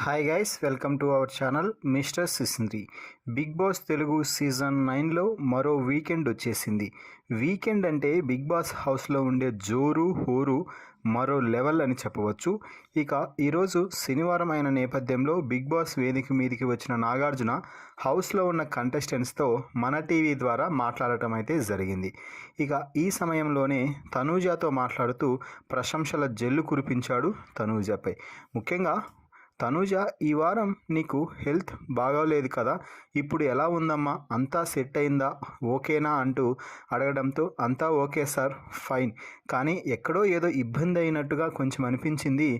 Hi guys, welcome to our channel mister Sisindri. Big boss Telugu season 9లో మరో weekend వచ్చేసింది. Weekend అంటే బిగ్ బాస్ హౌస్లో ఉండే జోరు హోరు మరో లెవెల్ అని చెప్పవచ్చు. ఇక ఈరోజు శనివారం అయిన నేపథ్యంలో బిగ్ బాస్ వేదిక మీదకి వచ్చిన నాగార్జున హౌస్లో ఉన్న కంటెస్టెంట్స్తో మన టీవీ ద్వారా మాట్లాడటం అయితే జరిగింది. ఇక ఈ సమయంలోనే తనూజాతో మాట్లాడుతూ ప్రశంసల జల్లు కురిపించాడు తనూజాపై. ముఖ్యంగా తనూజ, ఈ వారం నీకు హెల్త్ బాగోలేదు కదా, ఇప్పుడు ఎలా ఉందమ్మా, అంతా సెట్ అయిందా, ఓకేనా అంటూ అడగడంతో అంతా ఓకే సార్, ఫైన్, కానీ ఎక్కడో ఏదో ఇబ్బంది అయినట్టుగా కొంచెం అనిపించింది,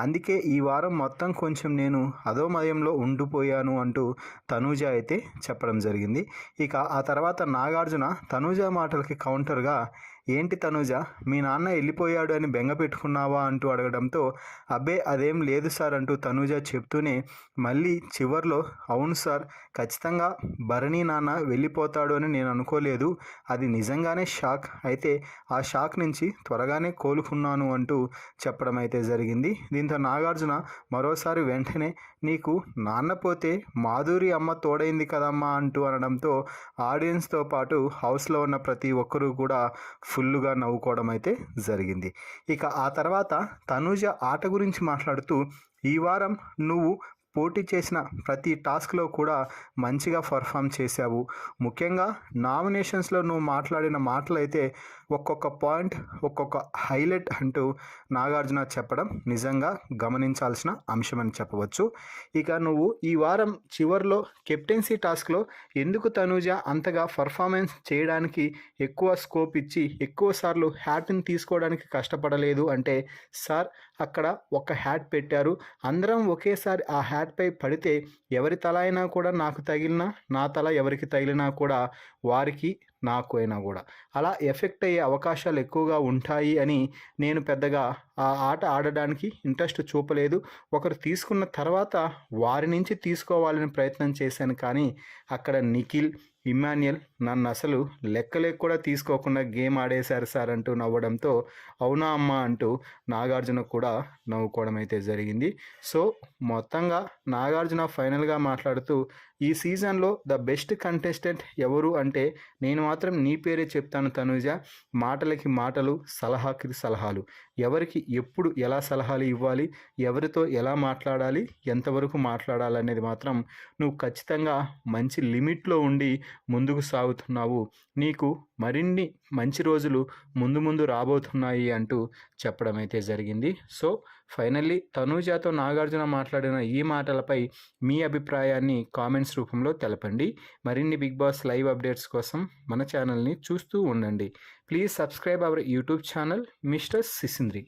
అందుకే ఈ వారం మొత్తం కొంచెం నేను అధోమయంలో ఉండిపోయాను అంటూ తనూజ అయితే చెప్పడం జరిగింది. ఇక ఆ తర్వాత నాగార్జున తనూజ మాటలకి కౌంటర్గా, ఏంటి తనూజ, మీ నాన్న వెళ్ళిపోయాడు అని బెంగ పెట్టుకున్నావా అంటూ అడగడంతో అబ్బే అదేం లేదు సార్ అంటూ తనూజ చెప్తూనే మళ్ళీ చివర్లో, అవును సార్, ఖచ్చితంగా భరణి నాన్న వెళ్ళిపోతాడు అని నేను అనుకోలేదు, అది నిజంగానే షాక్, అయితే ఆ షాక్ నుంచి త్వరగానే కోలుకున్నాను అంటూ చెప్పడం అయితే జరిగింది. దీంతో నాగార్జున మరోసారి వెంటనే, నీకు నాన్న పోతే మాధురి అమ్మ తోడైంది కదమ్మా అంటూ అనడంతో ఆడియన్స్తో పాటు హౌస్లో ఉన్న ప్రతి ఒక్కరూ కూడా ఫుల్లుగా నవ్వుకోవడం అయితే జరిగింది. ఇక ఆ తర్వాత తనూజ ఆట గురించి మాట్లాడుతూ, ఈ వారం నువ్వు పోటీ చేసిన ప్రతి టాస్క్లో కూడా మంచిగా పర్ఫామ్ చేశావు, ముఖ్యంగా నామినేషన్స్లో నువ్వు మాట్లాడిన మాటలు అయితే ఒక్కొక్క పాయింట్ ఒక్కొక్క హైలైట్ అంటూ నాగార్జున చెప్పడం నిజంగా గమనించాల్సిన అంశం అని చెప్పవచ్చు. ఇక నువ్వు ఈ వారం చివరిలో కెప్టెన్సీ టాస్క్లో ఎందుకు తనూజ అంతగా పర్ఫార్మెన్స్ చేయడానికి ఎక్కువ స్కోప్ ఇచ్చి ఎక్కువసార్లు హ్యాట్ని తీసుకోవడానికి కష్టపడలేదు అంటే, సార్ అక్కడ ఒక హ్యాట్ పెట్టారు, అందరం ఒకేసారి ఆ హ్యాట్పై పడితే ఎవరి తల అయినా కూడా నాకు తగిలినా, నా తల ఎవరికి తగిలినా కూడా వారికి నాకు అయినా కూడా అలా ఎఫెక్ట్ అయ్యే అవకాశాలు ఎక్కువగా ఉంటాయి అని నేను పెద్దగా ఆ ఆట ఆడడానికి ఇంట్రెస్ట్ చూపలేదు, ఒకరు తీసుకున్న తర్వాత వారి నుంచి తీసుకోవాలని ప్రయత్నం చేశాను, కానీ అక్కడ నిఖిల్, ఇమాన్యుయల్ నన్ను అసలు లెక్కలేక కూడా తీసుకోకుండా గేమ్ ఆడేశారు సార్ అంటూ నవ్వడంతో అవునా అమ్మా అంటూ నాగార్జున కూడా నవ్వుకోవడం అయితే జరిగింది. సో మొత్తంగా నాగార్జున ఫైనల్గా మాట్లాడుతూ, ఈ సీజన్లో ద బెస్ట్ కంటెస్టెంట్ ఎవరు అంటే నేను మాత్రం నీ పేరే చెప్తాను తనూజ, మాటలకి మాటలు, సలహాకి సలహాలు, ఎవరికి ఎప్పుడు ఎలా సలహాలు ఇవ్వాలి, ఎవరితో ఎలా మాట్లాడాలి, ఎంతవరకు మాట్లాడాలి అనేది మాత్రం నువ్వు ఖచ్చితంగా మంచి లిమిట్లో ఉండి ముందుకు సాగుతున్నావు, నీకు మరిన్ని మంచి రోజులు ముందు ముందు రాబోతున్నాయి అంటూ చెప్పడం అయితే జరిగింది. సో ఫైనల్లీ తనూజతో నాగార్జున మాట్లాడిన ఈ మాటలపై మీ అభిప్రాయాన్ని కామెంట్స్ రూపంలో తెలపండి. మరిన్ని బిగ్ బాస్ లైవ్ అప్డేట్స్ కోసం మన ఛానల్ని చూస్తూ ఉండండి. Please subscribe our YouTube channel mister సిసింద్రి.